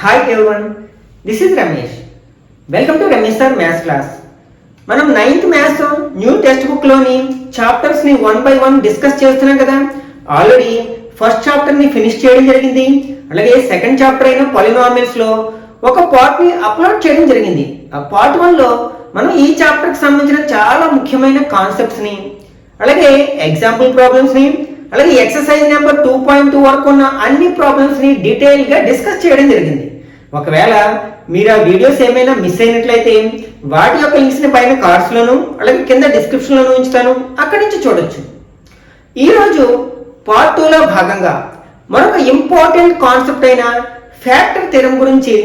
Hi everyone, this is Ramesh. Welcome to Ramesh sir maths class. మనం 9th maths new text book లోని chapters ని 1 by 1 discuss చేస్తున్నాం కదా. Already first chapter ని finish చేయడం జరిగింది. అలాగే సెకండ్ చాప్టర్ అయిన పాలినామియల్స్ లో ఒక పార్ట్ ని అప్లోడ్ చేయడం జరిగింది. ఆ పార్ట్ 1 లో మనం ఈ చాప్టర్ కి సంబంధించిన చాలా ముఖ్యమైన కాన్సెప్ట్స్ ని, అలాగే ఎగ్జాంపుల్ ప్రాబ్లమ్స్ ని, అలాగే ఎక్సర్సైజ్ నెంబర్ 2.2 వరకు ఉన్న అన్ని ప్రాబ్లమ్స్ ని డీటెయిల్ గా డిస్కస్ చేయడం జరిగింది. ఒకవేళ మీరు ఆ వీడియోస్ ఏమైనా మిస్ అయినట్లయితే వాటి యొక్క లింక్స్ ని పైన కార్డ్స్ లోను అలాగే కింద డిస్క్రిప్షన్ లోను ఉంచుతాను, అక్కడి నుంచి చూడొచ్చు. ఈ రోజు పార్ట్ 2 లో భాగంగా మరొక ఇంపార్టెంట్ కాన్సెప్ట్ అయిన ఫ్యాక్టర్ థియరం గురించి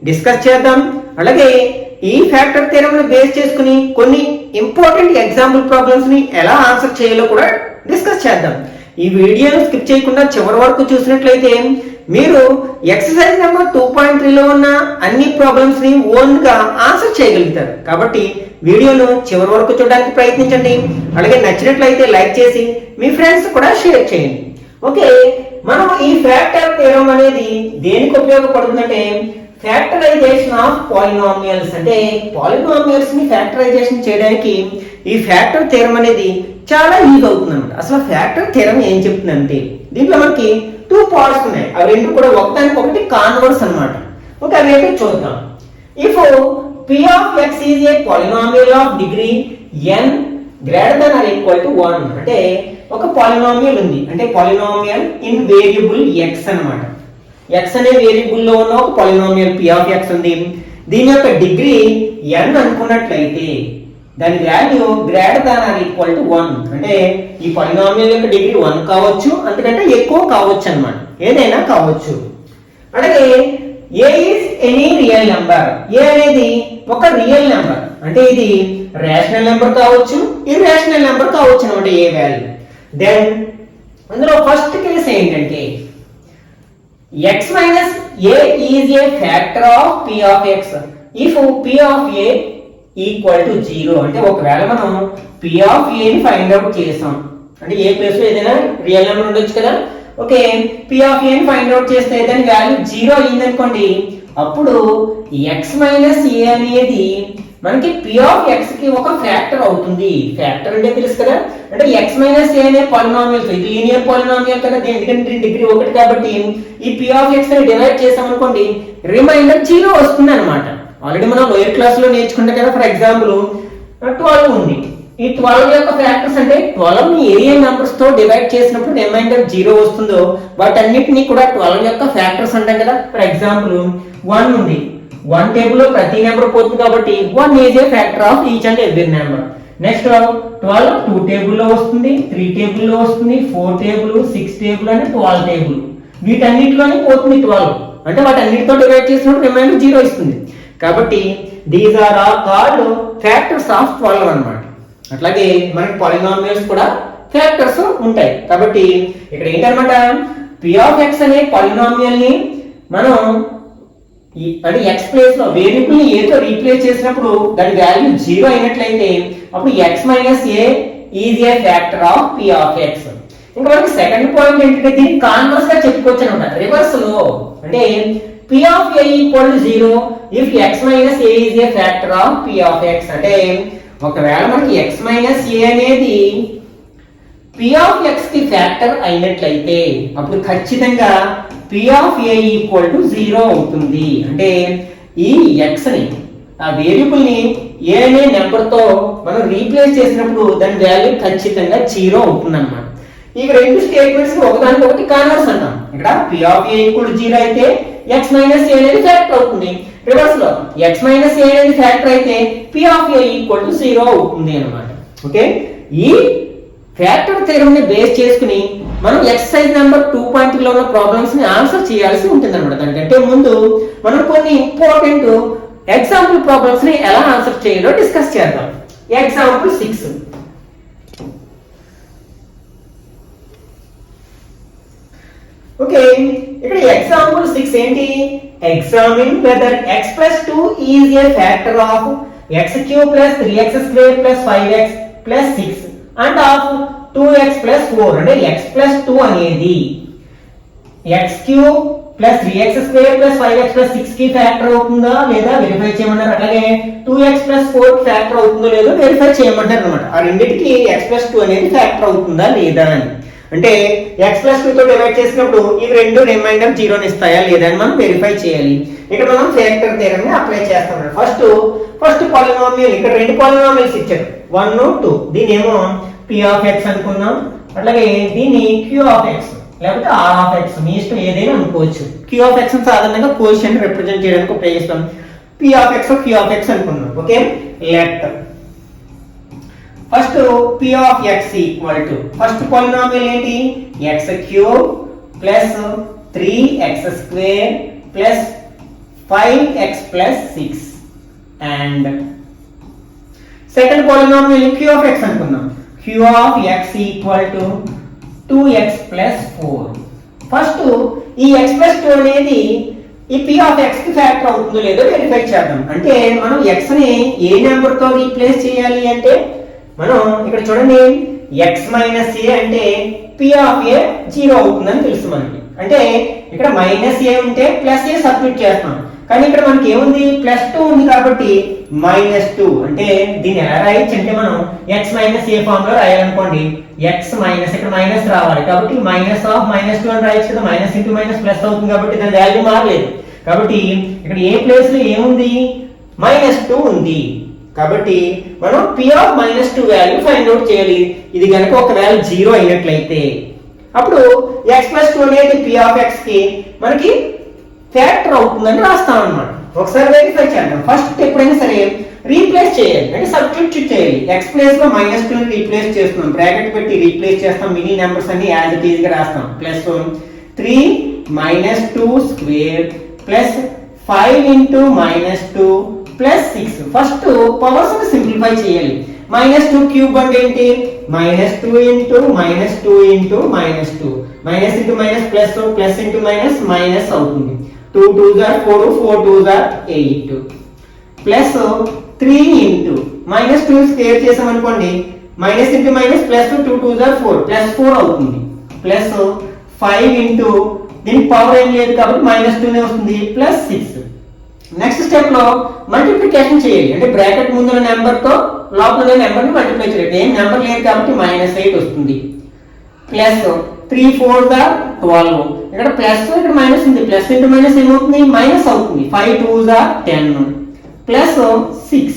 డిస్కస్ చేద్దాం. అలాగే ఈ ఫ్యాక్టర్ థియరం ని బేస్ చేసుకుని కొన్ని ఇంపార్టెంట్ ఎగ్జాంపుల్ ప్రాబ్లమ్స్ ని ఎలా ఆన్సర్ చేయాలో కూడా డిస్కస్ చేద్దాం. ఈ వీడియోను స్కిప్ చేయకుండా చివరి వరకు చూసినట్లయితే మీరు ఎక్సర్సైజ్ నెంబర్ 2.3 లో ఉన్న అన్ని ప్రాబ్లమ్స్ ని ఓన్ గా ఆన్సర్ చేయగలుగుతారు. కాబట్టి వీడియోను చివరి వరకు చూడడానికి ప్రయత్నించండి. అలాగే నచ్చినట్లయితే లైక్ చేసి మీ ఫ్రెండ్స్ కూడా షేర్ చేయండి. ఓకే, మనం ఈ ఫ్యాక్టర్ థియరం అనేది దేనికి ఉపయోగపడుతుందంటే ఫ్యాక్టరైజేషన్ ఆఫ్ పాలినామియల్స్, అంటే పాలినామియల్స్ ని ఫ్యాక్టరైజేషన్ చేయడానికి ఈ ఫ్యాక్టర్ థియరం అనేది చాలా యూజ్ అవుతుంది అనమాట. అసలు ఫ్యాక్టర్ థియరం ఏం చెప్తుందంటే దీంట్లో మనకి 2 పార్ట్స్ ఉన్నాయి. అవి రెండు కూడా ఒకదానికి ఒకటి కాన్వర్స్ అన్నమాట. ఓకే, అవి ఏంటో చూద్దాం. If p of x is a polynomial of degree n greater than or equal to 1, అంటే ఒక పాలినామియల్ ఉంది, అంటే పాలినామియల్ ఇన్ వేరియబుల్ x అన్నమాట. x అనే వేరియబుల్ లో ఉన్న ఒక పాలినామియల్ p of x ఉంది. దీని యొక్క డిగ్రీ n అనుకున్నట్లయితే దాని value greater than or equal to 1, అంటే ఈ పాలినామియల్ యొక్క డిగ్రీ 1 కావచ్చు, అంతకంటే ఎక్కువ కావచ్చు అన్నమాట, ఏదైనా కావచ్చు. అలాగే a is any real number, a అనేది ఒక రియల్ నెంబర్, అంటే ఇది రేషనల్ నెంబర్ కావచ్చు, ఇర్రేషనల్ నెంబర్ కావచ్చు అన్నమాట ఏ వాల్యూ. దెన్ అందులో ఫస్ట్ కేస్ ఏంటంటే x minus a is a factor of p of x if p of a equal to 0, అంటే ఒకవేళ మనం p of a ని ఫైండ్ అవుట్ చేసాం, అంటే ఏ ప్లేస్ లో ఏదైనా రియల్ నెంబర్ ఉండొచ్చు కదా. ఓకే, p of a ని ఫైండ్ అవుట్ చేస్తే దాని వాల్యూ 0 అయింది అనుకోండి, అప్పుడు x మైనస్ a అనేది మనకి p of x కి ఒక ఫ్యాక్టర్ అవుతుంది. ఫ్యాక్టర్ అంటే తెలుసు కదా, అంటే x మైనస్ a అనే పాలినామియల్, ఇది లీనియర్ పాలినామియల్ కదా, ఎందుకంటే డిగ్రీ 1 కాబట్టి ఈ p of x ని డివైడ్ చేసాం అనుకోండి, రిమైండర్ 0 వస్తుంది అన్నమాట. ఆల్రెడీ మనం లోయర్ క్లాస్ లో నేర్చుకుంటాం కదా. ఫర్ ఎగ్జాంపుల్ 12 ఉంది. ఈ 12 యొక్క ఫ్యాక్టర్స్ అంటే 12 ని ఏ నెంబర్స్ తో డివైడ్ చేసినప్పుడు రిమైండర్ 0 వస్తుందో వాటన్నిటిని కూడా 12 యొక్క ఫ్యాక్టర్స్ అంటాం కదా. ఫర్ ఎగ్జాంపుల్ 1 ఉంది, 1 టేబుల్ లో ప్రతి నెంబర్ పోతుంది కాబట్టి 1 is a factor of each and every number. Next 12 2 table లో వస్తుంది, 3 టేబుల్ లో వస్తుంది, 4 టేబుల్, 6 టేబుల్ అంటే 12 టేబుల్, వీటన్నిటిలోనే పోతుంది 12, అంటే వాటన్నిటితో డివైడ్ చేసినప్పుడు రిమైండర్ 0 ఇస్తుంది. కాబట్టి these are all called factors of 12 అన్నమాట. అట్లాగే మనకి పాలినామియల్స్ కూడా ఫ్యాక్టర్స్ ఉంటాయి. కాబట్టి ఇక్కడ ఏంటన్నమాట, p of x అనే పాలినామియల్ ని మనం అంటే x ప్లేస్ లో వేరియబుల్ ని a తో రీప్లేస్ చేసినప్పుడు దాని వాల్యూ 0 అయినట్లయితే అప్పుడు x minus a is a factor of p of x. ఇంకా మనకి సెకండ్ పాయింట్ ఏంటంటే దీన్ని కాన్వర్స్ గా చెప్పుకోవచ్చు అన్నమాట, రివర్స్ లో. అంటే p of a equal to 0 if x minus a is a factor of p of x, అంటే ఒకవేళ మనకి x minus a అనేది p of x కి ఫ్యాక్టర్ అయినట్లయితే అప్పుడు ఖచ్చితంగా p of a equal to 0 అవుతుంది. అంటే ఈ x ని, ఆ వేరియబుల్ ని a అనే నెంబర్ తో మనం రీప్లేస్ చేసినప్పుడు దాని వాల్యూ ఖచ్చితంగా 0 అవుతుంది అన్నమాట. ఈ రెండు స్టేట్మెంట్స్ ఒకదానికొకటి కాన్వర్స్ అంటాం. ఇక్కడ p of a equal to 0 అయితే x minus a అనేది ఫ్యాక్టర్ అవుతుంది. రివర్స్ లో x minus a అనేది ఫ్యాక్టర్ అయితే p of a equal to 0 అవుతుంది అన్నమాట. ఓకే, ఈ ఫ్యాక్టర్ థియరం ని బేస్ చేసుకుని మనం ఎక్సర్సైజ్ నెంబర్ 2.3 లో ఉన్న ప్రాబ్లమ్స్ ని ఆన్సర్ చేయాల్సి ఉంటుంది అన్నమాట. దానికంటే ముందు మనం కొన్ని ఇంపార్టెంట్ ఎగ్జాంపుల్ ప్రాబ్లమ్స్ ని ఎలా ఆన్సర్ చేయాలో డిస్కస్ చేద్దాం. ఎగ్జాంపుల్ 6. ఓకే, ఇక్కడ ఎగ్జాంపుల్ 6 ఏంటి, examine weather x plus 2 is a factor of x cube plus 3x square plus 5x plus 6 and of 2x plus 4, అంటే x plus 2 అనేది x cube plus 3x² plus 5x plus 6 కి factor అవుతుందా లేదా verify చేయమన్నారు. అలాగే 2x plus 4 factor అవుతుందో లేదో verify చేయమంటారు అనమాట. ఆ రెండింటికి x ప్లస్ 2 అనేది ఫ్యాక్టర్ అవుతుందా లేదా అని. అంటే x ప్లస్ 2 తో డివైడ్ చేసినప్పుడు ఇవి రెండు రిమైండర్ 0 ఇస్తాయా లేదా అని మనం వెరిఫై చేయాలి. ఇక్కడ మనం ఫ్యాక్టర్ థియరం ని అప్లై చేస్తాం. ఫస్ట్ పాలినామియల్, ఇక్కడ రెండు పాలినామియల్స్ ఇచ్చారు 1 2. దీని ఏమో p ఆఫ్ x అనుకుందాం. అట్లాగే దీన్ని q ఆఫ్ x లేకపోతే r ఆఫ్ x, మీ ఇష్టం ఏదైనా అనుకోవచ్చు. q ఆఫ్ x సాధారణంగా కోషియంట్ రిప్రజెంట్ చేయడానికి ఉపయోగిస్తాం. p of x q of x అనుకుందాం. Okay, let first p of x equal to first polynomial ఏంటి x³ plus 3x² plus 5x plus 6 and second polynomial q of x అనుకుందాం. q of x equal to 2x plus 4. First ఈ x plus 2 అనేది ఈ p of x కి factor అవుతుందో లేదో verify చేద్దాం. అంటే మనం x ని ఏ నెంబర్ తో రీప్లేస్ చేయాలి అంటే మనం ఇక్కడ చూడండి x మైనస్ a అంటే p ఆఫ్ a 0 అవుతుందని తెలుసు మనకి. అంటే ఇక్కడ మైనస్ a ఉంటే ప్లస్ a సబ్స్టిట్యూట్ చేస్తాం. కానీ ఇక్కడ మనకి ఏముంది ప్లస్ 2 ఉంది కాబట్టి -2. అంటే దీన్ని ఎలా రాయొచ్చు అంటే మనం x మైనస్ a ఫామ్ లో రాయాలనుకోండి. x మైనస్ ఇక్కడ మైనస్ రావాలి కాబట్టి మైనస్ ఆఫ్ -2 అని రాయొచ్చు కదా. మైనస్ ఇంటూ మైనస్ ప్లస్ అవుతుంది కాబట్టి దాని వాల్యూ మారలేదు. కాబట్టి ఇక్కడ ఏ ప్లేస్ లో ఏముంది -2 ఉంది. కాబట్టి మనం p of -2 value find out చేయాలి. ఇది కనుక ఒకవేళ 0 అయినట్లయితే అప్పుడు x ప్లస్ 2 అనేది p ఆఫ్ x కి మనకి ఫ్యాక్టర్ అవుతుందని రాస్తాం అన్నమాట. ఒకసారి వెరిఫై చేద్దాం. ఫస్ట్ ఎప్పుడైనా సరే రీప్లేస్ చేయాలి అంటే సబ్స్టిట్యూట్ చేయాలి. x ప్లేస్ లో -2 ని రీప్లేస్ చేస్తున్నాం, బ్రాకెట్ పెట్టి రీప్లేస్ చేస్తాం. మినీ నెంబర్స్ అన్ని యాజ్ ఇట్ ఈజ్ గా రాస్తాం. Plus 3 -2 square plus 5 into -2 plus 6. First powers ని సింప్లిఫై చేయాలి. -2 క్యూబ్ అంటే ఏంటి -2 into -2 into -2 minus into minus plus, plus into minus minus అవుతుంది. 2 2s are 4, 4 2s are 8 plus 3 into -2 square చేసాం అనుకోండి. Minus into minus plus 2 2s are 4 plus 4 అవుతుంది. Plus 5 into దీనికి power ఏం లేదు కాబట్టి -2 నే వస్తుంది ప్లస్ 6. నెక్స్ట్ స్టెప్ లో మల్టిప్లికేషన్ చేయాలి. అంటే బ్రాకెట్ ముందున్న నెంబర్ తో లోపల నెంబర్ ని మల్టిప్లై చేయాలి. ఏం నెంబర్ లేదు కాబట్టి -8 వస్తుంది. Plus 3 4s are 12. ఇక్కడ ప్లస్ ఇక్కడ మైనస్ ఉంది. ప్లస్ ఇంటూ మైనస్ ఏమవుతుంది మైనస్ అవుతుంది. 5 2s are 10 ప్లస్ 6.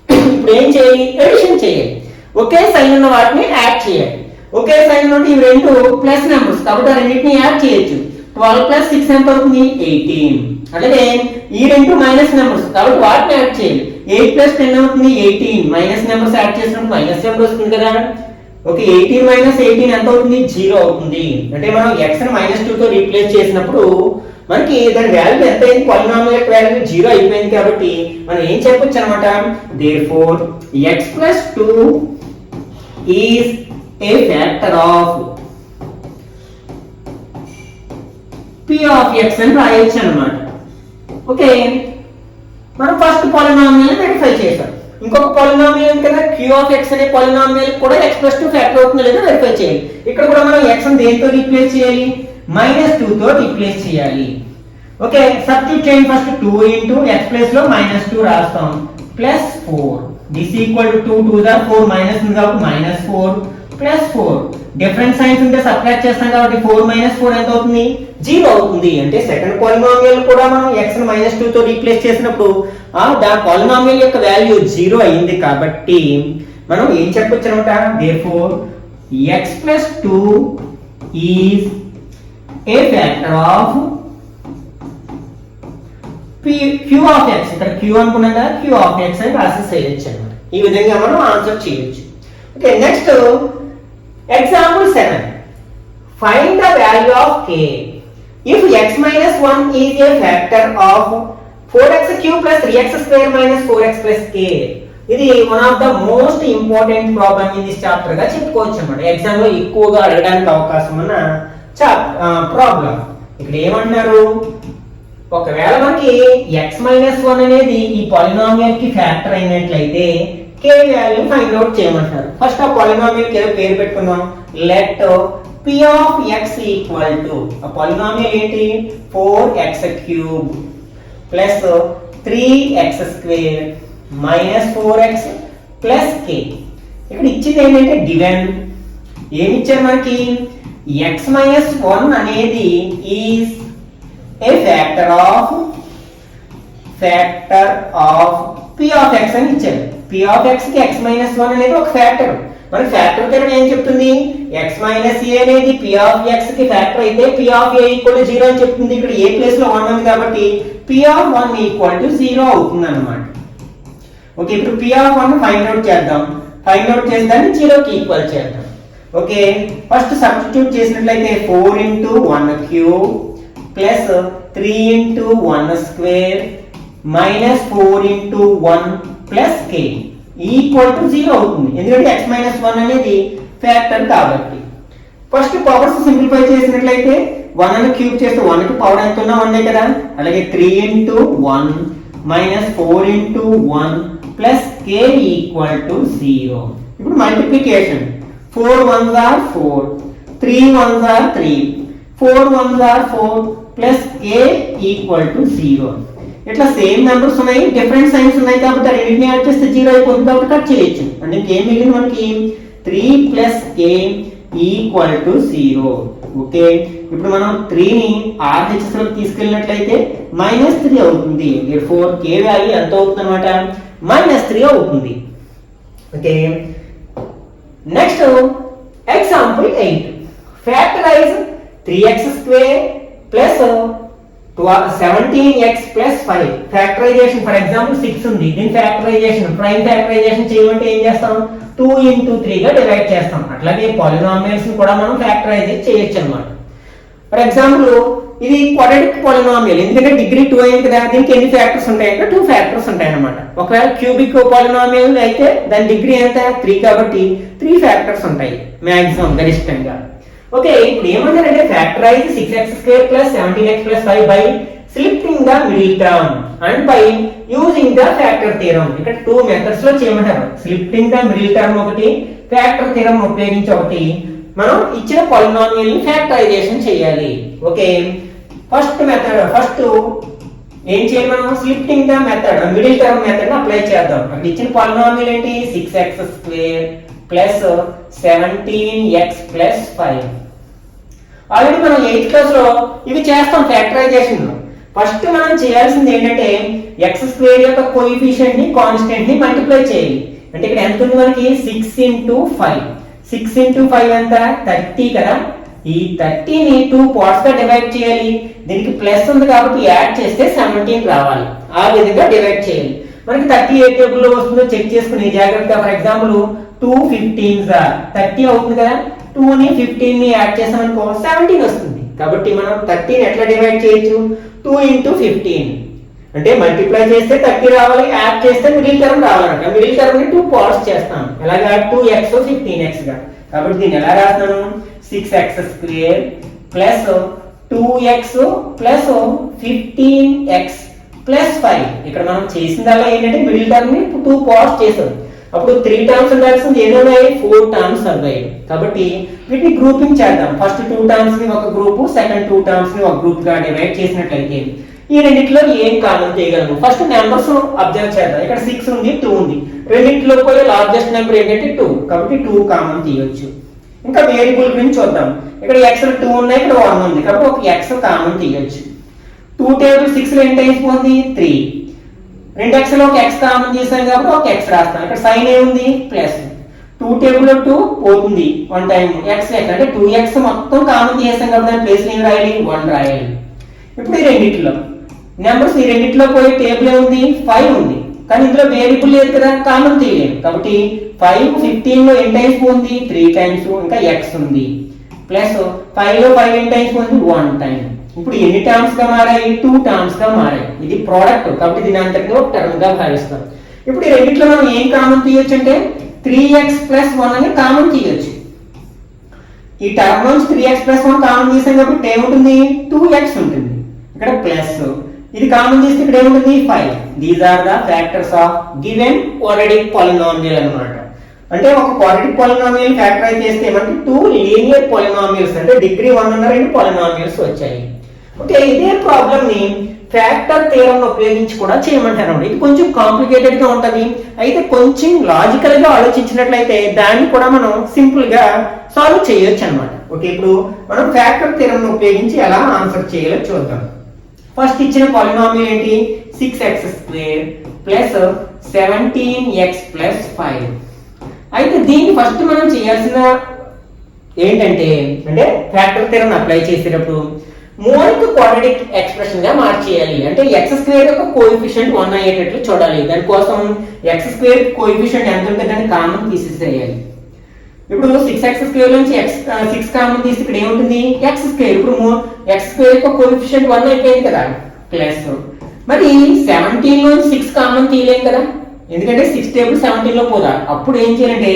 ఇప్పుడు ఏం చేయాలి ఎడిషన్ చేయాలి. ఒకే సైన్ ఉన్న వాటిని యాడ్ చేయాలి. ఒకే సైన్ ఉంటే ఇవి రెండు ప్లస్ నెంబర్స్ కాబట్టి ఆ రెండింటిని యాడ్ చేయొచ్చు. 12 ప్లస్ 6 ఎంత అవుతుంది 18. అలాగే ఈ రెండు మైనస్ నెంబర్స్ కాబట్టి వాటిని యాడ్ చేయాలి. 8 ప్లస్ 10 అవుతుంది 18. మైనస్ నెంబర్స్ యాడ్ చేసినప్పుడు మైనస్ నెంబర్ వస్తుంది కదా. ఓకే, 18 మైనస్ 18 ఎంత అవుతుంది 0 అవుతుంది. అంటే మనం x ని -2 తో రీప్లేస్ చేసినప్పుడు మనకి దాని వాల్యూ ఎంత అయింది పాలినామియల్ వాల్యూ 0 అయిపోయింది. కాబట్టి మనం ఏం చెప్పొచ్చు అన్నమాట therefore x plus 2 is a factor of p of x అని రాయొచ్చు అన్నమాట. ఓకే, మనం ఫస్ట్ పాలినామియల్ వెరిఫై చేసాం. ఇంకొక పాలినామియల్ కదా q ఆఫ్ x అనే పాలినామియల్ కూడా x plus 2 ఫ్యాక్టర్ అవుతుందో లేదో వెరిఫై చేయాలి. ఇక్కడ కూడా మనం x ని దేనితో రీప్లేస్ చేయాలి -2 తో రీప్లేస్ చేయాలి. ఓకే, సబ్స్టిట్యూట్ చేయండి. ఫస్ట్ 2 ఇంటూ x ప్లేస్ లో -2 రాస్తాం plus 4. This equal to 2 2s are 4 minus ఉంది కాబట్టి -4 ప్లస్ 4. డిఫరెంట్ సైన్స్ ఉంటే సబ్ట్రాక్ట్ చేస్తాం కాబట్టి 4 4 ఎంత అవుతుంది 0 అవుతుంది. అంటే సెకండ్ పాలినామియల్ కూడా మనం x ని -2 తో రీప్లేస్ చేసినప్పుడు దాని పాలినామియల్ యొక్క వాల్యూ 0 అయింది. కాబట్టి మనం ఏం చెప్పొచ్చు అన్నమాట therefore x plus 2 is a factor of q of x. ఇక్కడ q అనుకున్నాం కదా q of x అని రాసేసేయచ్చు అన్నమాట. ఈ విధంగా మనం ఆన్సర్ చేయొచ్చు. Okay, next example 7. Find the value of k if x minus 1 is a factor of 4x cube plus 3x square minus 4x plus k. ఇది one of the most important problem in this chapter గా చెప్పుకోవచ్చు అన్నమాట. Exam లో ఎక్కువగా అడగడానికి అవకాశం ఉన్న problem. ఇక్కడ ఏమంటున్నారు ఒకవేళ మనకి x minus 1 అనేది ఈ పాలినామియల్ కి ఫ్యాక్టర్ అయినట్లయితే k వాల్యూ ఫైండ్ అవుట్ చేయమంటారు. ఫస్ట్ ఆ పాలినామియల్ కి పేరు పెట్టుకుందాం. Let p of x equal to ఆ పాలినామియల్ ఏంటి 4x cube plus 3x square minus 4x plus k. ఇక్కడ ఇచ్చింది ఏంటంటే గివెన్ ఏమి ఇచ్చారు మనకి x మైనస్ 1 అనేది is a factor of p of x అని ఇచ్చారు. p ఆఫ్ x కి x మైనస్ 1 అనేది ఒక ఫ్యాక్టర్. మరి ఫ్యాక్టర్ థియరం ఏం చెప్తుంది x మైనస్ a అనేది p ఆఫ్ x కి ఫ్యాక్టర్ అయితే p of a equal to 0 అని చెప్తుంది. ఇక్కడ a ప్లేస్ లో 1 ఉంది కాబట్టి p ఆఫ్ 1 ఈక్వల్ టు 0 అవుతుంది అన్నమాట. ఓకే, ఇప్పుడు p ఆఫ్ 1 ఫైండ్ అవుట్ చేద్దాం. ఫైండ్ అవుట్ చేసి దాన్ని 0 కి ఈక్వల్ చేద్దాం. ఓకే, ఫస్ట్ సబ్స్టిట్యూట్ చేసినట్లయితే 4 into 1 cube plus 3 into 1 square minus 4 into 1 plus k equal to 0 అవుతుంది. ఎందుకంటే x మైనస్ 1 అనేది ఫ్యాక్టర్ కాబట్టి. ఫస్ట్ పవర్స్ సింప్లిఫై చేసినట్లయితే 1 అని క్యూబ్ చేస్తే 1 కి పవర్ ఎంత ఉన్నా 1 కదా. అలాగే 3 into 1 minus 4 into 1 plus k equal to 0. ఇప్పుడు multiplication 4 1s are 4, 3 1s are 3, 4 1s are 4 plus k equal to 0. ఇట్లా సేమ్ నెంబర్స్ ఉన్నాయి, డిఫరెంట్ సైన్స్ ఉన్నాయి కాబట్టి ఆ రెండింటిని యాడ్ చేస్తే 0 అయిపోతుంది కాబట్టి కట్ చేయొచ్చు. అంటే ఇంకేం మిగిలింది మనకి 3 plus k equal to 0. Okay, ఇప్పుడు మనం 3 ని RHS లోకి తీసుకెళ్ళినట్లయితే -3 అవుతుంది. 4k వాల్యూ ఎంత అవుతుంది అనమాట -3 అవుతుంది. Okay, next example 8. Factorize 3x square plus 17x plus 5. Factorization for example 6 ఉంది, దీని ఫ్యాక్టరైజేషన్ ప్రైమ్ ఫ్యాక్టరైజేషన్ చేయమంటే ఏం చేస్తాం 2 into 3 గా డివైడ్ చేస్తాం. అట్లాగే పాలినామియల్స్ ని కూడా మనం ఫ్యాక్టరైజ్ చేయొచ్చు అన్నమాట. ఫర్ ఎగ్జాంపుల్ ఇది క్వాడ్రాటిక్ పాలినామియల్, ఎందుకంటే డిగ్రీ 2 అయింది కదా, దీనికి ఎన్ని ఫ్యాక్టర్స్ ఉంటాయి అంటే 2 ఫ్యాక్టర్స్ ఉంటాయి అన్నమాట. ఒకవేళ క్యూబిక్ పాలినామియల్ అయితే దాని డిగ్రీ ఎంత 3 కాబట్టి 3 ఫ్యాక్టర్స్ ఉంటాయి మాక్సిమం గరిష్టంగా. ఓకే, ఇప్పుడు ఏమంటారంటే factorise 6x square plus 17x plus 5 by splitting the middle term and by using the factor theorem. ఇక్కడ 2 మెథడ్స్ లో చేయమంటారు, స్ప్లిట్టింగ్ ద మిడిల్ టర్మ్ ఒకటి, ఫ్యాక్టర్ థియరం ఉపయోగించి ఒకటి. మనం ఇచ్చిన పాలినామియల్ ని ఫ్యాక్టరైజేషన్ చేయాలి. ఓకే, ఫస్ట్ ఏం చేయాలి మనం splitting the method middle term method ని అప్లై చేద్దాం. అక్కడ ఇచ్చిన పాలినామియల్ ఏంటి 6x square plus 17x plus 5. Already మనం 8th క్లాస్ లో ఇవి చేస్తాం ఫ్యాక్టరైజేషన్. ఫస్ట్ మనం చేయాల్సింది ఏంటంటే x స్క్వేర్ యొక్క కోఎఫిషియెంట్ ని కాన్స్టెంట్ ని మల్టిప్లై చేయాలి. అంటే ఇక్కడ ఎంత ఉంది మనకి 6 into 5. 6 into 5 ఎంత 30 కదా. ఈ 30 ని 2 పార్ట్స్ గా డివైడ్ చేయాలి. దీనికి ప్లస్ ఉంది కాబట్టి యాడ్ చేస్తే 17 రావాలి. ఆ విధంగా డివైడ్ చేయాలి. మనకి 30 ఏ టేబుల్ లో వస్తుందో చెక్ చేసుకుని జాగ్రత్తగా. ఫర్ ఎగ్జాంపుల్ 2 15s 30 అవుతుంది కదా. 2 ని 15 ని యాడ్ చేసామనుకో 17 వస్తుంది. కాబట్టి మనం 30 ని ఎట్లా డివైడ్ చేయొచ్చు 2 into 15 అంటే మల్టిప్లై చేస్తే 30 రావాలి, యాడ్ చేస్తే మిడిల్ టర్మ్ రావాలంట. మిడిల్ టర్మ్ ని 2 పార్ట్స్ చేస్తాం. ఎలాగా 2x 15x గా. కాబట్టి దీన్ని ఎలా రాస్తాను 6x square plus 2x plus 15x plus 5. ఇక్కడ మనం చేసిందల్లా ఏంటంటే మిడిల్ టర్మ్ ని 2 పార్ట్స్ చేసాం. అప్పుడు 3 టర్మ్స్ ఉండాల్సింది ఏమన్నాయి 4 టర్మ్స్ అవ్వాయి. కాబట్టి వీటిని గ్రూపింగ్ చేద్దాం. ఫస్ట్ 2 టర్మ్స్ ని ఒక గ్రూప్, సెకండ్ 2 టర్మ్స్ ని ఒక గ్రూప్ గా డివైడ్ చేసినట్లయితే ఈ రెండిట్లో ఏం కామన్ చేయగలము. ఫస్ట్ నెంబర్స్ అబ్జర్వ్ చేద్దాం. ఇక్కడ 6 ఉంది, 2 ఉంది. రెండిట్లో పోయే లార్జెస్ట్ నెంబర్ ఏంటంటే 2 కాబట్టి 2 కామన్ తీయొచ్చు. ఇంకా వేరియబుల్ గురించి చూద్దాం. ఇక్కడ x 2 ఉన్నాయి, ఇక్కడ 1 ఉంది కాబట్టి ఒక x కామన్ తీయొచ్చు. 2 టేబుల్ 6 లో ఎన్ని టైమ్స్ పోతుంది 3. 2x లో ఒక x కామన్ చేసాం కాబట్టి ఒక x రాస్తాం. ఇక్కడ సైన్ ఏముంది ప్లస్. 2 టేబుల్ లో 2 పోతుంది 1 టైం x అంటే 2x మొత్తం కామన్ చేసాం కాబట్టి దాని ప్లేస్ ఏం రాయాలి 1 రాయాలి. ఇప్పుడు ఈ రెండిట్లో నెంబర్స్ ఈ రెండిట్లో పోయే టేబుల్ ఏముంది 5 ఉంది. కానీ ఇందులో వేరియబుల్ లేదు కదా, కామన్ తీయలేము. కాబట్టి 5 15 లో ఎన్ని టైమ్స్ పోతుంది 3 టైమ్స్. ఇంకా x ఉంది ప్లస్ 5 లో 5 ఎన్ని టైమ్స్ పోతుంది 1 టైం. ఇప్పుడు ఎన్ని టర్మ్స్ గా మారాయి 2 టర్మ్స్ గా మారాయి. ఇది ప్రోడక్ట్ కాబట్టి దీని అంతటిని ఒక టర్మ్ గా భావిస్తాం. ఇప్పుడు ఈ రెండిట్లో మనం ఏం కామన్ తీయొచ్చు అంటే 3x ప్లస్ 1 అని కామన్ తీయొచ్చు. ఈ టర్మ్ నుంచి 3x ప్లస్ 1 కామన్ తీసాం కాబట్టి ఏముంటుంది 2x ఉంటుంది. ఇక్కడ ప్లస్ ఇది కామన్ చేస్తే ఇక్కడ ఏముంటుంది 5. These are the factors of given quadratic polynomial అన్నమాట. అంటే ఒక క్వాడ్రాటిక్ పాలినామియల్ ఫ్యాక్టరైజ్ చేస్తే మనకి 2 లీనియర్ పాలినామియల్స్ అంటే డిగ్రీ 1 ఉన్న 2 పాలినామియల్స్ వచ్చాయి. ఓకే, ఇదే ప్రాబ్లమ్ ని ఫ్యాక్టర్ థియరం ఉపయోగించి కూడా చేయమంటారు. ఇది కొంచెం కాంప్లికేటెడ్ గా ఉంటది. అయితే కొంచెం లాజికల్ గా ఆలోచించినట్లయితే దాన్ని కూడా మనం సింపుల్ గా సాల్వ్ చేయొచ్చు అన్నమాట. ఓకే, ఇప్పుడు మనం ఫ్యాక్టర్ థియరం ఉపయోగించి ఎలా ఆన్సర్ చేయాలో చూద్దాం. ఫస్ట్ ఇచ్చిన పాలినామియల్ ఏంటి? 6x² plus 17x plus 5. అయితే దీన్ని ఫస్ట్ మనం చేయాల్సిన ఏంటంటే ఫ్యాక్టర్ థియరం అప్లై చేసేటప్పుడు మోనిక్ క్వాడ్రాటిక్ ఎక్స్ప్రెషన్ గా మార్చేయాలి. అంటే x² యొక్క కోఎఫిషియంట్ 1 అయ్యేటట్లు చూడాలి. దానికోసం x² కోఎఫిషియంట్ ఎంత ఉంటే దాన్ని కామన్ తీసేసేయాలి. ఇప్పుడు 6x² నుంచి 6 కామన్ తీసి ఇక్కడ ఏముంటుంది? x². ఇప్పుడు x² యొక్క కోఎఫిషియంట్ 1 అయిపోయింది కదా, ప్లస్ మరి 17 లో 6 కామన్ తీయలేం కదా, ఎందుకంటే 6 టేబుల్ 17 లో పోదా. అప్పుడు ఏం చేయాలంటే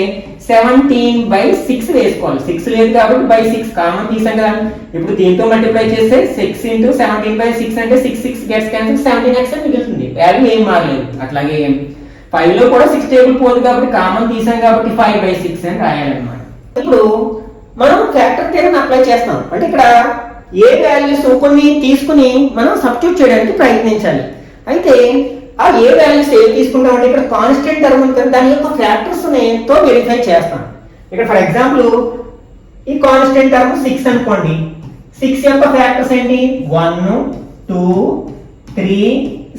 17/6 వేసుకోవాలి. 6 లేదు కాబట్టి బై 6 కామన్ తీసాం కదా. ఇప్పుడు దీంతో మల్టిప్లై చేస్తే 6 × 17/6 అంటే 6 గెట్స్ క్యాన్సిల్, 17x మిగులుతుంది. వాల్యూ ఏం మారలేదు. అట్లాగే 5 లో కూడా 6 టేబుల్ పోదు కాబట్టి కామన్ తీసాం కాబట్టి 5/6 అని రాయాలన్నమాట. ఇప్పుడు మనం ఫ్యాక్టర్ థియరం అప్లై చేస్తాం. అంటే ఇక్కడ ఏ వాల్యూస్ కొన్ని తీసుకుని మనం సబ్స్టిట్యూట్ చేయడానికి ప్రయత్నించాలి. అయితే ఆ ఏ వాల్యూస్ ఏవి తీసుకుంటామంటే ఇక్కడ కాన్స్టెంట్ టర్మ్ ఉంది కదా, దాని యొక్క ఫ్యాక్టర్స్ తో వెరిఫై చేస్తాం. ఇక్కడ ఫర్ ఎగ్జాంపుల్ ఈ కాన్స్టెంట్ టర్మ్ 6 అనుకోండి. 6 యొక్క ఫ్యాక్టర్స్ ఏంటి? 1 2 3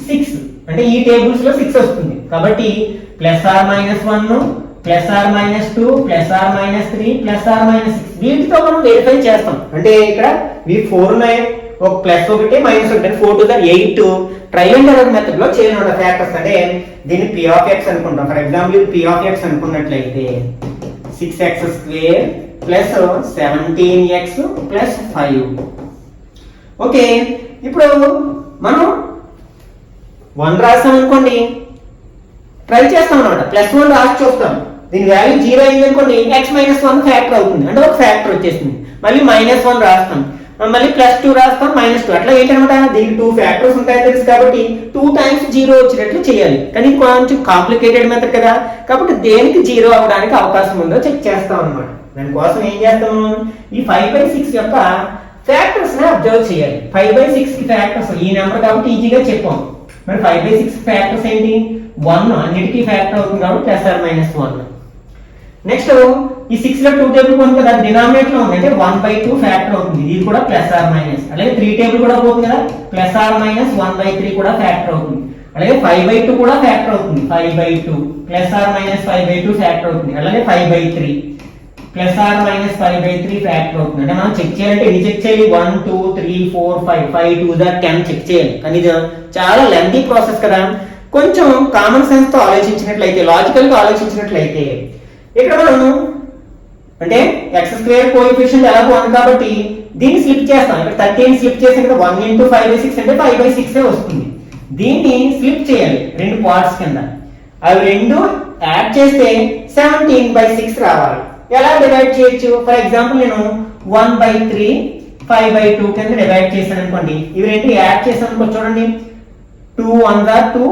6. అంటే ఈ టేబుల్స్ లో 6 వస్తుంది కాబట్టి +or-1 +or-2 +or-3 +or-6 వీటితో మనం వెరిఫై చేస్తాం. అంటే ఇక్కడ 4 ఉన్నాయి, ఒక ప్లస్ ఒకటి మైనస్ ఒకటి, 4 to the 8 trial and error method లో చేయాలన్నమాట ఫ్యాక్టర్స్. అంటే దీన్ని p(x) అనుకుంటాం. ఫర్ ఎగ్జాంపుల్ ఇది p(x) అనుకున్నట్లయితే 6x² plus 17x plus 5. Okay, ఇప్పుడు మనం 1 రాసాం అనుకోండి, ట్రై చేస్తాం అనమాట. +1 రాసి చూస్తాం. దీని వాల్యూ 0 అయింది అనుకోండి, x-1 ఫ్యాక్టర్ అవుతుంది, అంటే ఒక ఫ్యాక్టర్ వచ్చేసింది. మళ్ళీ -1 రాస్తాం, మళ్ళీ +2 రాస్తాం, -2. అట్లా ఏంటనమాట, దీనికి 2 ఫ్యాక్టర్స్ ఉంటాయని తెలుసు కాబట్టి 2 times 0 వచ్చినట్లు చేయాలి. కానీ కొంచెం కాంప్లికేటెడ్ మెథడ్ కదా, కాబట్టి దేనికి 0 అవడానికి అవకాశం ఉందో చెక్ చేస్తాం అనమాట. దానికోసం ఏం చేస్తాము, ఈ 5/6 యొక్క ఫ్యాక్టర్స్ ని అబ్జర్వ్ చేయాలి. 5/6 కి ఫ్యాక్టర్స్ ఈ నెంబర్ కాబట్టి ఈజీగా చెప్పాం. మరి 5/6 ఫ్యాక్టర్స్ ఏంటి? 1 అన్నిటికీ ఫ్యాక్టర్ అవుతుంది కాబట్టి +or-1. నెక్స్ట్ ఈ 6 లో 2 టేబుల్ పోతుంది కదా, డినామినేటర్ లో ఉంది అంటే 1/2 ఫ్యాక్టర్ అవుతుంది. ఇది కూడా +or-. అలాగే 3 టేబుల్ కూడా పోతుంది కదా, +or-1/3 కూడా ఫ్యాక్టర్ అవుతుంది. అలాగే 5/2 కూడా ఫ్యాక్టర్ అవుతుంది, 5/2 +or-5/2 ఫ్యాక్టర్ అవుతుంది. అలాగే 5/3 +or-5/3 ఫ్యాక్టర్ అవుతుంది. అంటే మనం చెక్ చేయాలంటే ఎన్ని చెక్ చేయాలి? 1 2 3 4 5 5 2 10 చెక్ చేయాలి. కానీ ఇది చాలా లెంతీ ప్రాసెస్ కదా. కొంచెం కామన్ సెన్స్ తో ఆలోచించినట్లయితే, లాజికల్ గా ఆలోచించినట్లయితే ఇక్కడ మనం అంటే x² కోఎఫిషియంట్ ఎలాగో 1 కాబట్టి దీన్ని స్లిప్ చేస్తాం. ఇక్కడ 13 స్లిప్ చేసాం కదా, 1 × 5/6 అంటే 5/6 వస్తుంది. దీన్ని స్లిప్ చేయాలి 2 పార్ట్స్ కింద. అవి రెండు యాడ్ చేస్తే 17/6 రావాలి. ఎలా డివైడ్ చేయొచ్చు? ఫర్ ఎగ్జాంపుల్ నేను 1/3 5/2 కింద డివైడ్ చేశాను అనుకోండి. ఇవి రెండు యాడ్ చేశాను అనుకో, చూడండి 2 1 2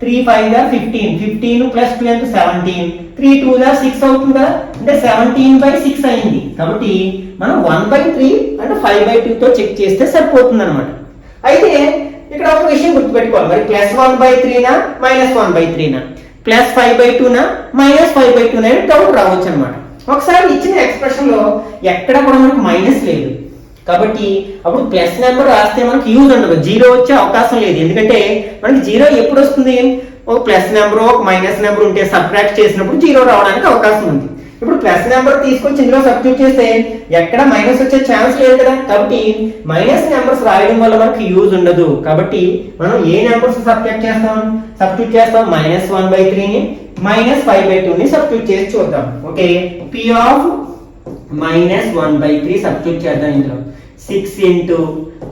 3 5 15 15 + 2 ఎంత? 17 3 2 6 అవుతుంది కదా, అంటే 17/6 అయింది. కాబట్టి మనం 1/3 అంటే 5/2 తో చెక్ చేస్తే సరిపోతుంది అనమాట. అయితే ఇక్కడ ఒక విషయం గుర్తుపెట్టుకోవాలి, మరి +1/3 నా -1/3 నా, +5/2 నా -5/2 నా డౌట్ రావచ్చు అనమాట. ఒకసారి ఇచ్చిన ఎక్స్ప్రెషన్ లో ఎక్కడ కూడా మనకు మైనస్ లేదు కాబట్టి అప్పుడు ప్లస్ నెంబర్ రాస్తే మనకి యూజ్ ఉండదు, 0 వచ్చే అవకాశం లేదు. ఎందుకంటే మనకి 0 ఎప్పుడు వస్తుంది? ఒక ప్లస్ నెంబర్ ఒక మైనస్ నెంబర్ ఉంటే సబ్ట్రాక్ట్ చేసినప్పుడు 0 రావడానికి అవకాశం ఉంది. ఇప్పుడు ప్లస్ నెంబర్ తీసుకొచ్చి ఇందులో సబ్స్టిట్యూట్ చేస్తే ఎక్కడ మైనస్ వచ్చే ఛాన్స్ లేదు కదా, కాబట్టి మైనస్ నెంబర్స్ రాయడం వల్ల మనకి యూజ్ ఉండదు. కాబట్టి మనం ఏ నెంబర్స్ సబ్ట్రాక్ట్ చేస్తాం? సబ్స్టిట్యూట్ చేస్తాం. -1/3 ని -5/2 ని సబ్స్టిట్యూట్ చేసి చూద్దాం. ఓకే, p ఆఫ్ -1/3 సబ్స్టిట్యూట్ చేద్దాం. ఇందులో 6 ×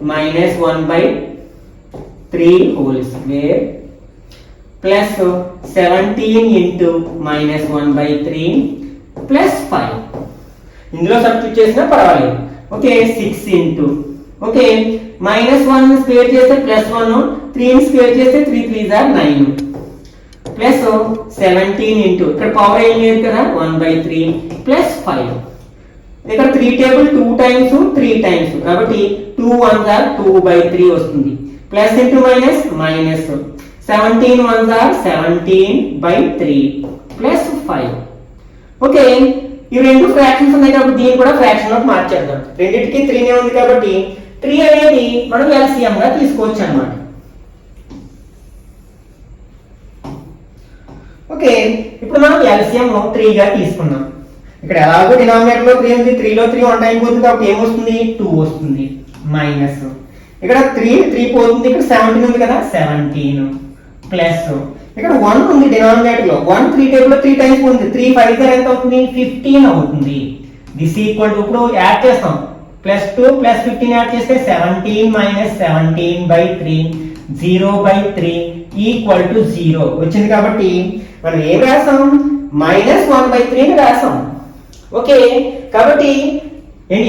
-1/3 హోల్ స్క్వేర్ ప్లస్ 17 × -1/3 ప్లస్ 5. ఇందులో సబ్స్టిట్యూట్ చేసినా పర్వాలేదు. ఓకే, 6 ఓకే -1 స్క్వేర్ చేస్తే +1, 3 స్క్వేర్ చేస్తే 3 3 9 ప్లస్ 17 ఇంటూ ఇక్కడ పవర్ ఏం లేదు కదా 1/3 ప్లస్ 5. ఇక్కడ 3 టేబుల్ 2 టైమ్స్ 3 టైమ్స్ కాబట్టి 2 1s are 2/3 వస్తుంది. Plus into minus minus 17 1s are 17/3 plus 5. Okay, ఈ రెండు ఫ్రాక్షన్స్ ఉన్నాయి కాబట్టి దీన్ని కూడా ఫ్రాక్షన్ లోకి మార్చేద్దాం. రెండింటికి 3 ఉంది కాబట్టి 3 అనేది మనం LCM గా తీసుకోవచ్చు అన్నమాట. ఓకే, ఇప్పుడు మనం LCM 3 గా తీసుకున్నాం. ఇక్కడ ఎలాగో డినామినేటర్ లో 3 ఉంది, 3 లో 3 1 టైం పోతుంది కాబట్టి ఏమొస్తుంది 2 వస్తుంది. మైనస్ ఇక్కడ 3 పోతుంది, ఇక్కడ 17 ఉంది కదా 17 ప్లస్ ఇక్కడ 1 ఉంది డినామినేటర్ లో 1 3 టేబుల్ లో 3 టైమ్స్ ఉంది, 3 5 ఎంత అవుతుంది 15 అవుతుంది. దిస్ ఈక్వల్ టు ఇప్పుడు యాడ్ చేస్తాం +2 + 15 యాడ్ చేస్తే 17 - 17/3 0/3 ఈక్వల్ టు 0 వచ్చింది. కాబట్టి మనం ఏం రాసాం -1/3 ని రాసాం. ఓకే, కాబట్టి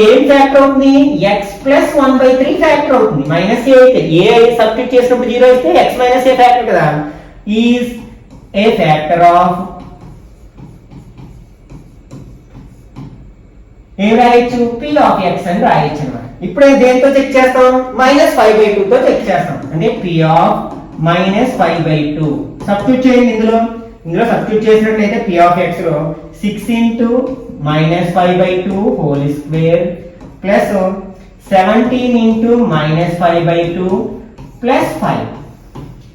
ఏం ఫ్యాక్టర్ అవుతుంది x + 1/3 ఫ్యాక్టర్ అవుతుంది. మైనస్ ఏ అయితే ఏ సబ్స్టిట్యూట్ చేసినప్పుడు 0 అయితే x - a ఫ్యాక్టర్ కదా, ఈజ్ ఏ ఫ్యాక్టర్ ఆఫ్ ఏం రాయొచ్చు p ఆఫ్ x అని రాయొచ్చు అన్నమాట. ఇప్పుడు దేంతో చెక్ చేస్తాం -5/2 తో చెక్ చేస్తాం. అంటే p ఆఫ్ -5/2 సబ్స్టిట్యూట్ చేయండి. ఇందులో సబ్స్టిట్యూట్ చేసినట్లయితే p ఆఫ్ x లో 6 into -5/2 whole square plus 17 into -5/2 plus 5.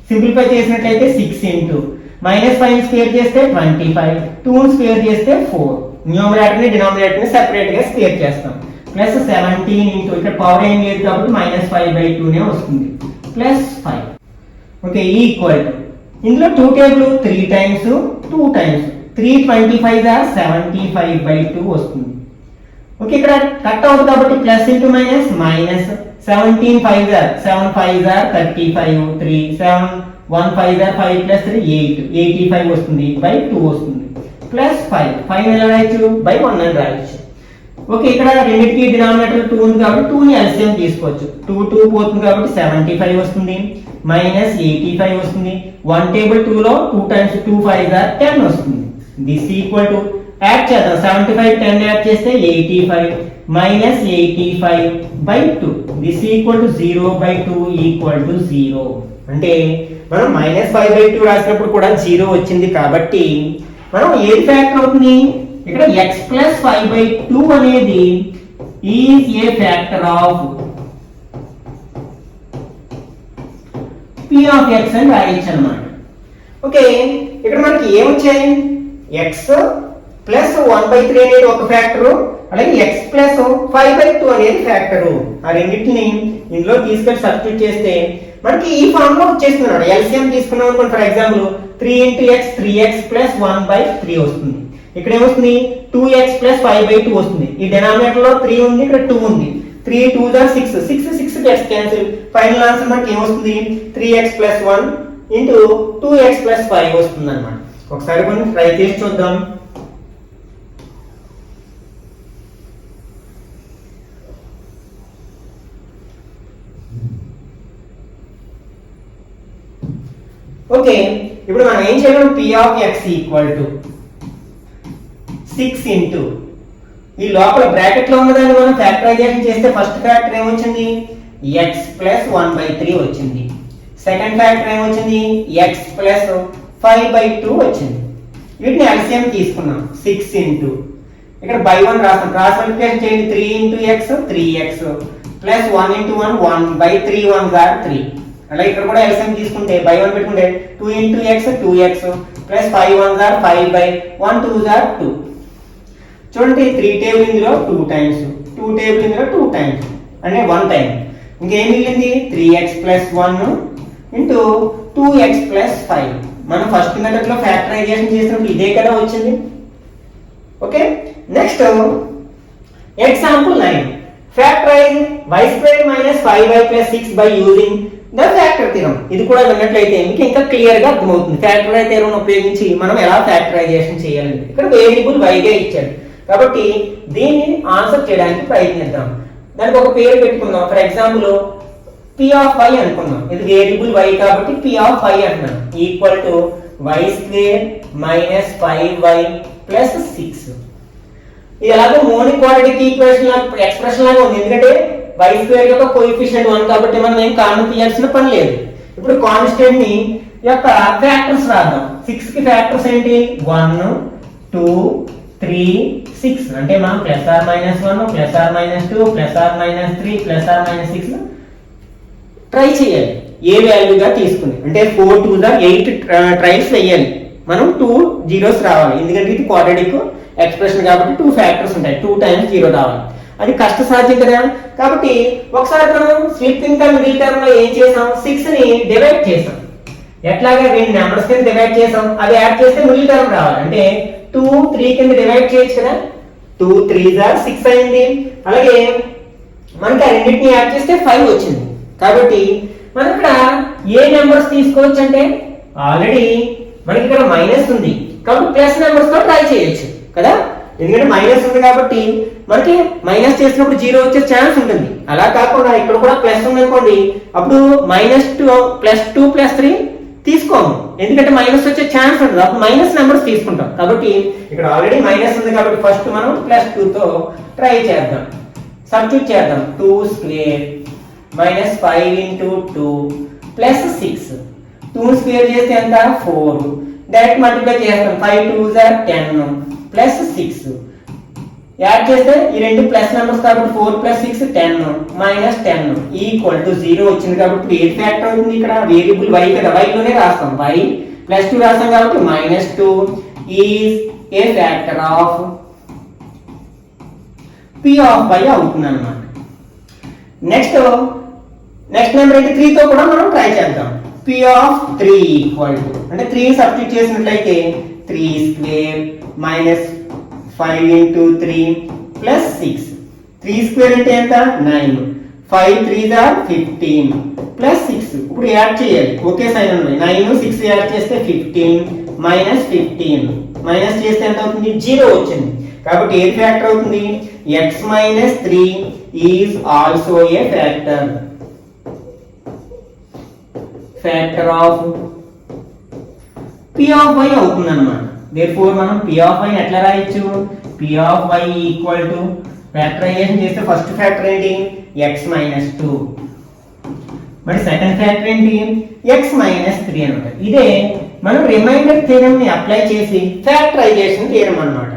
Simplify చేసినట్లయితే 6 into -5 స్క్వేర్ చేస్తే 25, 2 స్క్వేర్ చేస్తే 4. న్యూమరేటర్ ని డినామినేటర్ ని సెపరేట్ గా స్క్వేర్ చేస్తాం. ప్లస్ 17 into ఇక్కడ పవర్ ఏం లేదు కాబట్టి -5/2 నే వస్తుంది ప్లస్ 5. ఓకే, ఈక్వల్ టు ఇందులో 2 టేబుల్ 3 టైమ్స్ 2 టైమ్స్ 3 25 are 75/2 వస్తుంది. ఓకే, ఇక్కడ కట్ అవుతుంది కాబట్టి plus into minus minus 17 5s are 7 5s are 35 3 7 1 5s are 5 plus 3 8 85 వస్తుంది బై 2 వస్తుంది ప్లస్ 5 ఎలా రాయొచ్చు బై 1 అని రాయొచ్చు. ఓకే, ఇక్కడ రెండింటికి డినామినేటర్ 2 ఉంది కాబట్టి 2 ని LCM తీసుకోవచ్చు. 2 పోతుంది కాబట్టి 75 వస్తుంది మైనస్ 85 వస్తుంది. 1 టేబుల్ 2 లో 2 టైమ్స్ 2 5s are 10 వస్తుంది. దిస్ ఈక్వల్ టు యాడ్ చేద్దాం 75 10 యాడ్ చేస్తే 85 minus 85/2 this equal to 0/2 equal to 0. అంటే మనం -5/2 రాసినప్పుడు కూడా 0 వచ్చింది కాబట్టి మనం ఏది ఫ్యాక్టర్ అవుతుంది ఇక్కడ x + 5/2 అనేది is a factor of p of x అని రాయొచ్చు అన్నమాట. ఓకే, ఇక్కడ మనకి ఏమొచ్చాయి x + 1/3 అనేది ఒక ఫ్యాక్టరు, అలాగే x + 5/2 అనేది ఫ్యాక్టరు. ఆ రెండింటిని ఇందులో తీసుకొని సబ్స్టిట్యూట్ చేస్తే మనకి ఈ ఫామ్ లో వచ్చేస్తున్నాడు. LCM తీసుకున్నాం అనుకోండి, ఫర్ ఎగ్జాంపుల్ 3 × x 3x + 1/3 వస్తుంది. ఇక్కడ ఏమొస్తుంది 2x + 5/2 వస్తుంది. ఈ డినామినేటర్ లో 3 ఉంది, ఇక్కడ 2 ఉంది. 3 2s are 6 6 6 gets cancel. Final answer మనకి ఏమొస్తుంది 3x + 1 × 2x + 5 వస్తుంది అన్నమాట. ఒకసారి కొన్ని ట్రై చేసి చూద్దాం. ఓకే, ఇప్పుడు మనం ఏం చేయడం p of x equal to 6 into ఈ లోపల బ్రాకెట్ లో ఉన్నదాన్ని మనం ఫ్యాక్టరైజేషన్ చేస్తే ఫస్ట్ ఫ్యాక్టర్ ఏమొచ్చింది x + 1/3 వచ్చింది. సెకండ్ ఫ్యాక్టర్ ఏమొచ్చింది x + 5/2 వచ్చింది. వీటిని LCM తీసుకున్నాం 6 ఇంటూ ఇక్కడ బై 1 రాస్తాం. క్రాస్ మల్టిప్లికేషన్ చేయండి 3 × x 3x plus 1 × 1 1/3 1s are 3. అలా ఇక్కడ కూడా LCM తీసుకుంటే బై 1 పెట్టుకుంటే 2 × x 2x plus 5 1s are 5/1 2s are 2. చూడండి 3 టేబుల్ ఇందులో 2 టైమ్స్ 2 టేబుల్ ఇందులో 2 టైమ్స్ అంటే 1 టైం. ఇంకేం మిగిలింది 3x + 1 ఇంటూ 2x + 5. మనం ఫస్ట్ మెథడ్ లో ఫ్యాక్టరైజేషన్ చేసినప్పుడు ఇదే కదా వచ్చింది. Okay, next example 9 factorise y² - 5y + 6 by using the factor theorem. ఇది కూడా విన్నట్లయితే మీకు ఇంకా క్లియర్ గా అర్థమవుతుంది. ఫ్యాక్టరైజ్ థియరం ఉపయోగించి మనం ఎలా ఫ్యాక్టరైజేషన్ చేయాలి. ఇక్కడ వేరియబుల్ y గా ఇచ్చాడు కాబట్టి దీన్ని ఆన్సర్ చేయడానికి ప్రయత్నిద్దాం. దానికి ఒక పేరు పెట్టుకుందాం. For example p of y అనుకుందాం. ఇది వేరియబుల్ y కాబట్టి p ఆఫ్ y అంటున్నాం equal to Y square minus 5y plus 6. ఇది ఎలాగో మోనిక్ క్వాడ్రాటిక్ ఈక్వేషన్ ఎక్స్ప్రెషన్ లాగా ఉంది, ఎందుకంటే వై స్క్వేర్ యొక్క కోఎఫిషియంట్ 1 కాబట్టి మనం ఏం కామన్ తీయాల్సిన పని లేదు. ఇప్పుడు కాన్స్టెంట్ ని యొక్క ఫ్యాక్టర్స్ రాద్దాం. 6 కి ఫ్యాక్టర్స్ ఏంటి? 1 2 3 6. అంటే మనం plus or minus 1 plus or minus 2 plus or minus 3 plus or minus 6 try చేయాలి ఏ వాల్యూగా తీసుకుని. అంటే 4 2 8 ట్రైల్స్ వేయాలి. మనం 2 జీరోస్ రావాలి, ఎందుకంటే ఇది క్వాడ్రాటిక్ ఎక్స్ప్రెషన్ కాబట్టి 2 ఫ్యాక్టర్స్ ఉంటాయి, 2 times 0 రావాలి. అది కష్టసాధ్యం కదా. కాబట్టి ఒకసారి మనం స్లిప్పింగ్ టర్మ్ మిడిల్ టర్మ్ లో ఏం చేసాం? 6 ని డివైడ్ చేసాం. ఎట్లాగా రెండు నెంబర్స్ కింద డివైడ్ చేసాం, అది యాడ్ చేస్తే మిడిల్ టర్మ్ రావాలి. అంటే 2 3 కింద డివైడ్ చేయొచ్చు కదా. 2 3s are 6 అయింది. అలాగే మనకి ఆ రెండింటిని యాడ్ చేస్తే 5 వచ్చింది. కాబట్టి మనం ఇక్కడ ఏ నెంబర్స్ తీసుకోవచ్చు అంటే ఆల్రెడీ మనకి ఇక్కడ మైనస్ ఉంది కాబట్టి ప్లస్ నెంబర్స్ తో ట్రై చేయొచ్చు కదా. ఎందుకంటే మైనస్ ఉంది కాబట్టి మనకి మైనస్ చేసినప్పుడు 0 వచ్చే ఛాన్స్ ఉంటుంది. అలా కాకుండా ఇక్కడ కూడా ప్లస్ ఉంది అనుకోండి, అప్పుడు -2 +2 +3 తీసుకోము, ఎందుకంటే మైనస్ వచ్చే ఛాన్స్ ఉంటుంది, అప్పుడు మైనస్ నెంబర్స్ తీసుకుంటాం. కాబట్టి ఇక్కడ ఆల్రెడీ మైనస్ ఉంది కాబట్టి ఫస్ట్ మనం +2 తో ట్రై చేద్దాం. సబ్స్టిట్యూట్ చేద్దాం. 2 square minus 5 into 2 plus 6. 2 square చేస్తే ఎంత? 4. డైరెక్ట్ మల్టిప్లై చేస్తాం. 5 2s are 10 ప్లస్ 6. యాడ్ చేస్తే ఈ రెండు ప్లస్ నెంబర్స్ కాబట్టి 4 + 6 10 మైనస్ 10 ఈక్వల్ టు 0 వచ్చింది. కాబట్టి ఏ ఫ్యాక్టర్ అవుతుంది? ఇక్కడ వేరియబుల్ y కదా, y లోనే రాస్తాం. y +2 రాస్తాం కాబట్టి -2 is a factor of p of y అవుతుంది అన్నమాట. నెక్స్ట్ నెంబర్ ఏంటి? 3 తో కూడా మనం ట్రై చేద్దాం. p ఆఫ్ 3 ఈక్వల్ టు, అంటే 3 సబ్స్టిట్యూట్ చేసినట్లయితే 3 square minus 5 into 3 plus 6. 3 square అంటే ఎంత? 9. 5 3s are 15 plus 6. ఇప్పుడు యాడ్ చేయాలి, ఒకే సైన్ ఉన్నాయి. 9 6 యాడ్ చేస్తే 15 మైనస్ 15 మైనస్ చేస్తే ఎంత అవుతుంది? 0 వచ్చింది. కాబట్టి ఏ ఫ్యాక్టర్ అవుతుంది? x minus 3 is also a factor of p of y అవుతుంది అన్నమాట. therefore మనం p ఆఫ్ y ఎట్లా రాయొచ్చు? p of y equal to factorization చేస్తే ఫస్ట్ ఫ్యాక్టర్ ఏంటి? x minus 2. మరి సెకండ్ ఫ్యాక్టర్ ఏంటి? x మైనస్ 3 అన్నమాట. ఇదే మనం రిమైండర్ థియరమ్ ని అప్లై చేసి ఫ్యాక్టరైజేషన్ థియరమ్ అన్నమాట.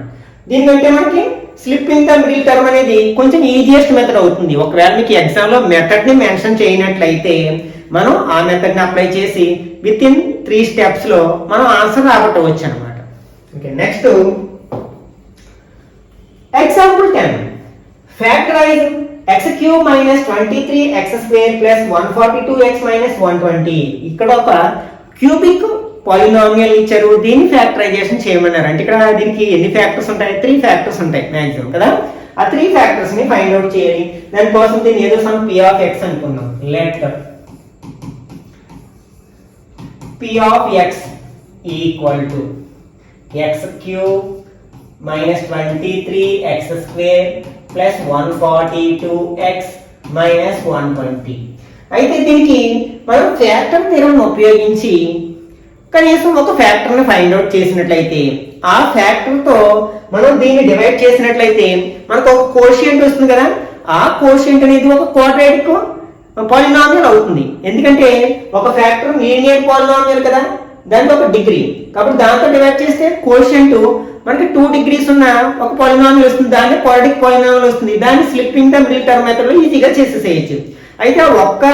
దీనికంటే మనకి స్లిప్పింగ్ టర్మ్ మిడిల్ టర్మ్ అనేది కొంచెం ఈజియెస్ట్ మెథడ్ అవుతుంది. ఒకవేళ మీకు ఎగ్జామ్ లో మెథడ్ ని మెన్షన్ చేయనట్లయితే మనం ఆ మెథడ్ ని అప్లై చేసి విత్ ఇన్ 3 steps లో మనం ఆన్సర్ రాబట్టవచ్చు అన్నమాట. Okay, next example 10. Factorize x cube minus 23x square plus 142x minus 120. ఇక్కడ ఒక క్యూబిక్ పాలినామియల్ ఇచ్చారు, దీన్ని ఫ్యాక్టరైజేషన్ చేయమన్నారు. అంటే ఇక్కడ దీనికి ఎన్ని ఫ్యాక్టర్స్ ఉంటాయి? 3 ఫ్యాక్టర్స్ ఉంటాయి మాక్సిమం కదా. ఆ 3 ఫ్యాక్టర్స్ ని ఫైండ్ అవుట్ చేయాలి. దానికోసం దీన్ని ఏదో సమ్ p ఆఫ్ x అనుకుందాం. Let p of x equal to x cube minus 23x square plus 142x minus 120. అయితే దీనికి మనం ఫ్యాక్టర్ థియరమ్ ఉపయోగించి కనీసం ఒక ఫ్యాక్టర్ ని ఫైండ్ అవుట్ చేసినట్లయితే ఆ ఫ్యాక్టర్ తో మనం దీన్ని డివైడ్ చేసినట్లయితే మనకు ఒక కోషియంట్ వస్తుంది కదా. ఆ కోషియంట్ అనేది ఒక క్వాడ్రాటిక్ పాలినామియల్ అవుతుంది. ఎందుకంటే ఒక ఫ్యాక్టర్ లీనియర్ పాలినామియల్ కదా, దానికి ఒక డిగ్రీ, కాబట్టి దాంతో డివైడ్ చేస్తే కోషియంట్ మనకి 2 degrees ఉన్న ఒక పాలినామియల్ వస్తుంది. దాన్ని క్వాడ్రాటిక్ పాలినామియల్ వస్తుంది. దాన్ని slipping term middle term method లో ఈజీగా చేసేసేయచ్చు. అయితే ఆ ఒక్క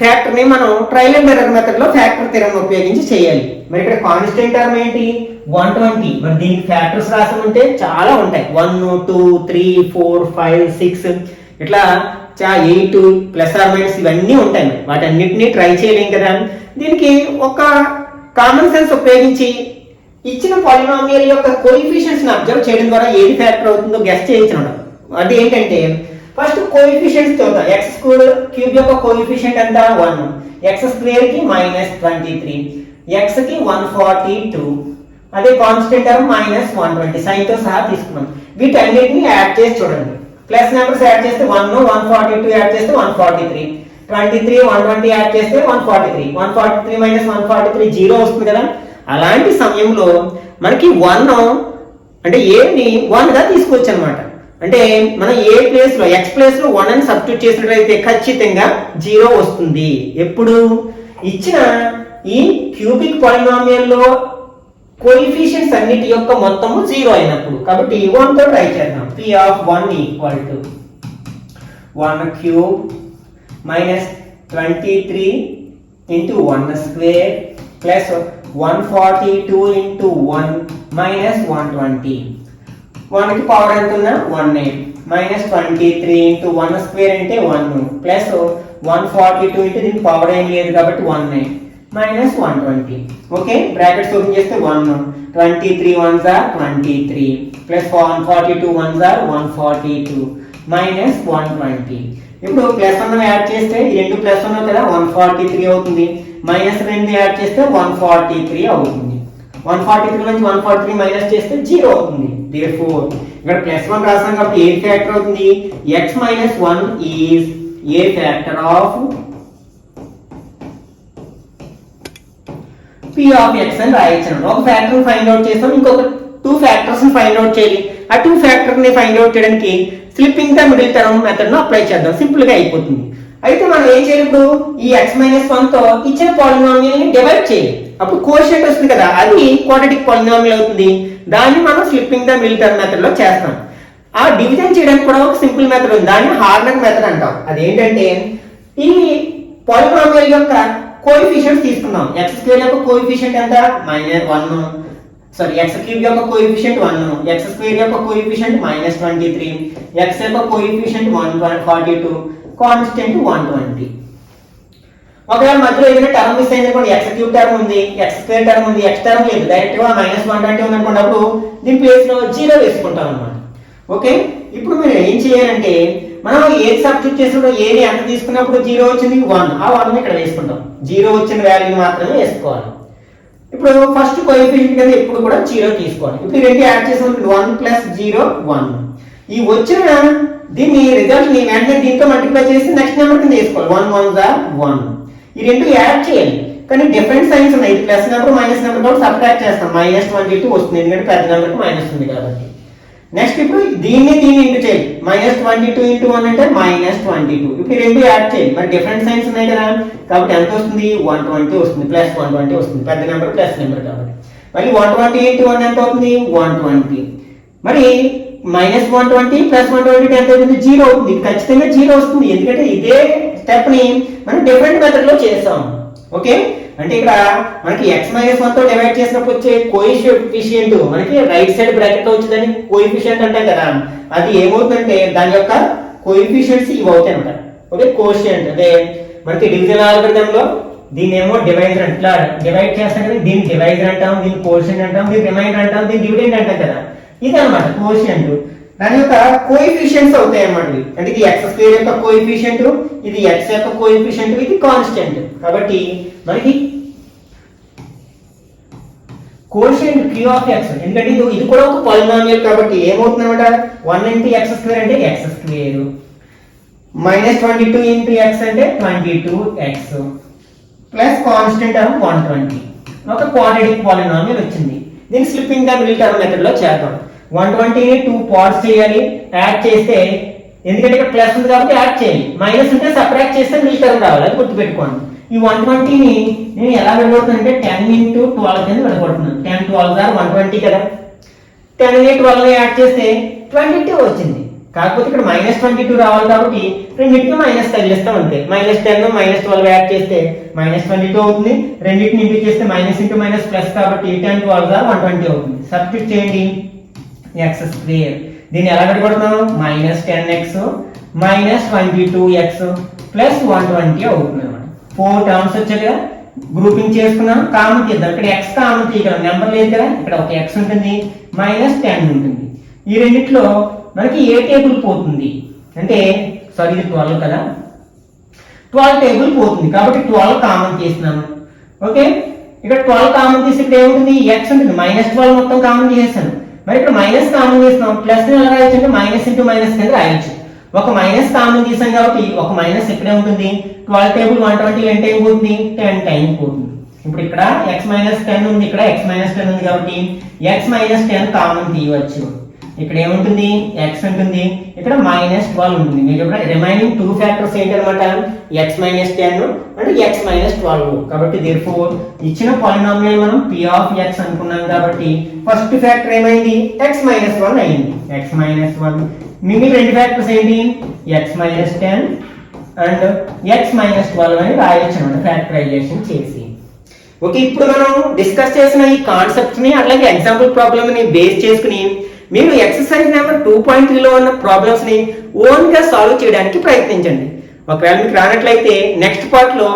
ఫ్యాక్టర్ ని మనం ట్రయల్ అండ్ ఎర్రర్ మెథడ్ లో ఫ్యాక్టర్ థియరమ్ ఉపయోగించి చేయాలి. మరి ఇక్కడ కాన్స్టెంట్ టర్మ్ ఏంటి? 120. మరి దీనికి ఫ్యాక్టర్స్ రాసమంటే చాలా ఉంటాయి. 1 2 3 4 5 6 ఇట్లా 8 ప్లస్ ఆర్ మైనస్ ఇవన్నీ ఉంటాయి. వాటన్నిటిని ట్రై చేయలేం కదా. దీనికి ఒక కామన్ సెన్స్ ఉపయోగించి ఇచ్చిన పాలినామియల్ యొక్క కోఎఫిషియెంట్స్ ని అబ్జర్వ్ చేయడం ద్వారా ఏది ఫ్యాక్టర్ అవుతుందో గెస్ చేయొచ్చు. అది ఏంటంటే ఫస్ట్ కోఎఫిషియెంట్స్ చూద్దాం. x క్యూబ్ యొక్క కోఎఫిషియెంట్ ఎంత? 1. x స్క్వేర్ కి -23, x కి 142, అదే కాన్స్టెంట్ టర్మ్ -120 సైన్ తో సహా తీసుకున్నాం. వీటన్నిటిని యాడ్ చేసి చూడండి. ప్లస్ నెంబర్స్ యాడ్ చేస్తే 1 142 యాడ్ చేస్తే 143, 23 120 యాడ్ చేస్తే 143, 143 - 143 0 వస్తుంది కదా. అలాంటి సమయంలో మనకి 1 అంటే ఏని 1గా తీసుకోవచ్చు అనమాట. అంటే మనం ఏ ప్లేస్లో ఎక్స్ ప్లేస్లో 1 అని సబ్స్టిట్యూట్ చేసినట్లయితే ఖచ్చితంగా 0 వస్తుంది. ఎప్పుడు ఇచ్చిన ఈ క్యూబిక్ పాలినామియల్లో కోఎఫిషియెంట్స్ అన్నిటి యొక్క మొత్తము 0 అయినప్పుడు. కాబట్టి 1 తో ట్రై చేద్దాం. p of 1 equal to 1 cube minus 23 into 1 square plus 142 into 1 minus 120. 1 కి పవర్ ఎంత ఉన్నా 1 మైనస్ 23 into 1 స్క్వేర్ అంటే 1 ప్లస్ 142 into దీనికి పవర్ ఏం లేదు కాబట్టి 1 మైనస్ 120. ఓకే, బ్రాకెట్స్ ఓపెన్ చేస్తే 1 23 1s are 23 plus 142 1s are 142 minus 120. ఇప్పుడు ప్లస్ 1 యాడ్ చేస్తే ఈ రెండు ప్లస్ 1 కదా 143 అవుతుంది, మైనస్ 2 యాడ్ చేస్తే 143 అవుతుంది. 143 నుంచి 143 మైనస్ చేస్తే 0 అవుతుంది. therefore ఇక్కడ ప్లస్ 1 రాసాం కాబట్టి ఏ ఫ్యాక్టర్ అవుతుంది, x minus 1 is a factor of p of x అని రాయొచ్చు. ఒక ఫ్యాక్టర్ ని ఫైండ్ అవుట్ చేస్తాం, ఇంకొక 2 ఫ్యాక్టర్స్ ని ఫైండ్ అవుట్ చేయాలి. ఆ 2 ఫ్యాక్టర్ ని ఫైండ్ అవుట్ చేయడానికి slipping the middle term method ను అప్లై చేద్దాం. సింపుల్ గా అయిపోతుంది. అయితే మనం ఏం చేయాలి, ఇప్పుడు ఈ x minus 1 తో ఇచ్చిన పాలినామియల్ ని డివైడ్ చేయాలి. అప్పుడు కోషియంట్ వస్తుంది కదా, అది క్వాడ్రాటిక్ పాలినామియల్ అవుతుంది. దాన్ని మనం slipping the middle term method లో చేస్తాం. ఆ డివిజన్ చేయడానికి కూడా ఒక సింపుల్ మెథడ్ ఉంది, దాన్ని హార్నక్ మెథడ్ అంటాం. అదేంటంటే ఈ పాలినామియల్ యొక్క కోఎఫిషియెంట్స్ తీసుకున్నాం. x స్క్వేర్ యొక్క కోఎఫిషియెంట్ ఎంత -1, సారీ x క్యూబ్ యొక్క కోఎఫిషియెంట్ 1, x స్క్వేర్ యొక్క కోఎఫిషియెంట్ -23, x యొక్క కోఎఫిషియెంట్ 142, కాన్స్టెంట్ 120. ఒకవేళ మధ్యలో ఏదైనా టర్మ్ మిస్ అయింది అనుకోండి, x క్యూబ్ టర్మ్ ఉంది, x స్క్వేర్ టర్మ్ ఉంది, x టర్మ్ లేదు, డైరెక్ట్ గా -120 ఉంది అనుకోండి, అప్పుడు దీని ప్లేస్ లో 0 వేసుకుంటాం అన్నమాట. ఓకే, ఇప్పుడు మీరు ఏం చేయాలంటే మనం ఏది సబ్స్టిట్యూట్ చేసినప్పుడు ఏది ఎంత తీసుకున్నప్పుడు 0 వచ్చింది 1, ఆ 1 ఇక్కడ వేసుకుంటాం. 0 వచ్చిన వాల్యూని మాత్రమే వేసుకోవాలి. ఇప్పుడు ఫస్ట్ కోఎఫిషియెంట్ కింద ఎప్పుడు కూడా 0 తీసుకోవాలి. ఇప్పుడు ఈ రెండు యాడ్ చేసినప్పుడు 1 ప్లస్ 0 1. ఈ వచ్చిన దీన్ని రిజల్ట్ ని వెంటనే దీంతో మల్టిప్లై చేసి నెక్స్ట్ నెంబర్ కింద వేసుకోవాలి. 1 1s are 1. ఈ రెండు యాడ్ చేయాలి, కానీ డిఫరెంట్ సైన్స్ ఉన్నాయి. ఇది ప్లస్ నెంబర్ మైనస్ నెంబర్ కాబట్టి సబ్ట్రాక్ట్ చేస్తాం. -22 వస్తుంది, ఎందుకంటే పెద్ద నెంబర్కి మైనస్ ఉంది కాబట్టి. నెక్స్ట్ ఇప్పుడు దీన్ని ఇంటూ చేయాలి. -22 into 1 అంటే -22. ఇప్పుడు రెండు యాడ్ చేయాలి, మరి డిఫరెంట్ సైన్స్ ఉన్నాయి కదా, కాబట్టి ఎంత వస్తుంది 120 వస్తుంది, ప్లస్ 120 వస్తుంది. పెద్ద నెంబర్ ప్లస్ నెంబర్ కాబట్టి మళ్ళీ 120 into 1 ఎంత అవుతుంది 120. మరి -120 ప్లస్ 120 ఎంత అవుతుంది 0 అవుతుంది. ఖచ్చితంగా 0 వస్తుంది, ఎందుకంటే ఇదే స్టెప్ ని మనం డిఫరెంట్ మెథడ్ లో చేస్తాం. ఓకే, అంటే ఇక్కడ మనకి x - 1 తో డివైడ్ చేసినప్పుడు వచ్చే కోఎఫిషియెంట్ మనకి రైట్ సైడ్ బ్రాకెట్ లో వచ్చేదని కోఎఫిషియెంట్ అంటాం కదా, అది ఏమవుతుందంటే దాని యొక్క కోఎఫిషియెంట్స్ ఇవి అవుతాయి అన్నమాట. ఓకే, కోషియంట్ అంటే మనకి డివిజన్ ఆల్గరిథం లో దీన్ని ఏమో డివైజర్ ఇట్లా డివైడ్ చేస్తాం కదా, దీన్ని డివైజర్ అంటాం, దీన్ని కోషియంట్ అంటాం, దీన్ని రిమైండర్ అంటాం, దీన్ని డివిడెండ్ అంటాం కదా. ఇది అన్నమాట కోషియంట్. దాని యొక్క కోఎఫిషియెంట్స్ అవుతాయి అన్నమాట. అంటే ఇది x స్క్వేర్ యొక్క కోఎఫిషియెంట్, ఇది x యొక్క కోఎఫిషియెంట్, ఇది కాన్స్టెంట్. కాబట్టి మనకి కోషియంట్ q of x, ఎందుకంటే ఇది కూడా ఒక పాలినామియల్ కాబట్టి ఏమవుతుంది అన్నమాట, 1 into x స్క్వేర్ అంటే x స్క్వేర్, -22 into x అంటే 22x, ప్లస్ కాన్స్టెంట్ టర్మ్ 120. ఒక క్వాడ్రాటిక్ పాలినామియల్ వచ్చింది. దీన్ని slipping the middle term method లో చేద్దాం. 120 ని 2 పార్ట్స్ చేయాలి, యాడ్ చేస్తే ఎందుకంటే ఇక్కడ ప్లస్ ఉంది కాబట్టి యాడ్ చేయాలి, మైనస్ ఉంటే సబ్ట్రాక్ట్ చేస్తే మిడిల్ టర్మ్ రావాలి, అది గుర్తుపెట్టుకోండి. ఈ 120 ని నేను ఎలా విడగొడుతున్నానంటే 10 into 12 కింద విడగొడుతున్నాను. 10 12s are 120 కదా, 10 ని 12 ని యాడ్ చేస్తే 22 వచ్చింది. కాకపోతే ఇక్కడ -22 రావాలి కాబట్టి రెండింటికి మైనస్ తగిలిస్తాం అంతే. -10 -12 యాడ్ చేస్తే -22 అవుతుంది. రెండింటిని ఇంటూ చేస్తే మైనస్ ఇంటూ మైనస్ ప్లస్ కాబట్టి 10 12s are 120 అవుతుంది. సబ్స్టిట్యూట్ చేయండి, x స్క్వేర్ దీన్ని ఎలా విడగొడుతున్నాం -10x -22x ప్లస్ 120 అవుతుంది అన్నమాట. 4 టర్మ్స్ వచ్చాయి కదా, గ్రూపింగ్ చేసుకున్నాం, కామన్ తీద్దాం. ఇక్కడ x కామన్ తీయగలం, నెంబర్ లేదు కదా, ఇక్కడ ఒక x ఉంటుంది, -10 ఉంటుంది. ఈ రెండిట్లో మనకి ఏ టేబుల్ పోతుంది అంటే, సారీ ఇది 12 కదా, 12 టేబుల్ పోతుంది కాబట్టి 12 కామన్ తీస్తున్నాను. ఓకే, ఇక్కడ 12 కామన్ తీసి ఇక్కడ ఏముంటుంది x ఉంటుంది, -12 మొత్తం కామన్ తీసేస్తాను. మరి ఇక్కడ మైనస్ కామన్ తీస్తున్నాం, ప్లస్ ఎలా రాయొచ్చు అంటే మైనస్ ఇంటూ మైనస్ కింద రాయొచ్చు. ఒక మైనస్ కామన్ తీసాం కాబట్టి ఒక మైనస్ ఇక్కడే ఉంటుంది. 12 టేబుల్ 120 ఎంత అయిపోతుంది 10 టైమ్స్ పోతుంది. ఇప్పుడు ఇక్కడ x-10 ఉంది, ఇక్కడ x-10 ఉంది కాబట్టి x-10 కామన్ తీయవచ్చు. ఇక్కడ ఏముంటుంది x ఉంటుంది, ఇక్కడ -12 ఉంటుంది. మీకు ఇక్కడ remaining 2 factors ఏంటన్నమాట x-10 and x-12. కాబట్టి therefore ఇచ్చిన పాలినామియల్ మనం p ఆఫ్ x అనుకున్నాం కాబట్టి ఫస్ట్ ఫ్యాక్టర్ ఏమైంది x-1 అయింది. x-1 మిగిలిన రెండు ఫ్యాక్టర్స్ ఏంటి x-10 అండ్ x-12 అని రాయొచ్చు అన్నమాట ఫ్యాక్టరైజేషన్ చేసి. ఓకే, ఇప్పుడు మనం డిస్కస్ చేసిన ఈ కాన్సెప్ట్స్ ని అట్లాగే ఎగ్జాంపుల్ ప్రాబ్లమ్ ని బేస్ చేసుకుని మీరు ఎక్సర్సైజ్ నెంబర్ 2.3 లో ఉన్న ప్రాబ్లమ్స్ ని ఓన్ గా సాల్వ్ చేయడానికి ప్రయత్నించండి. ఒకవేళ మీకు రానట్లయితే నెక్స్ట్ పార్ట్ లో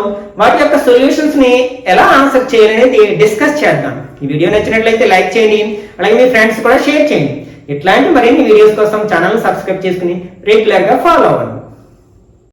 వాటి యొక్క సొల్యూషన్స్ ని ఎలా ఆన్సర్ చేయాలనేది డిస్కస్ చేద్దాం. ఈ వీడియో నచ్చినట్లయితే లైక్ చేయండి, అలాగే మీ ఫ్రెండ్స్ కూడా షేర్ చేయండి. ఇట్లాంటి మరిన్ని వీడియోస్ కోసం ఛానల్ సబ్స్క్రైబ్ చేసుకుని రెగ్యులర్ గా ఫాలో అవ్వండి.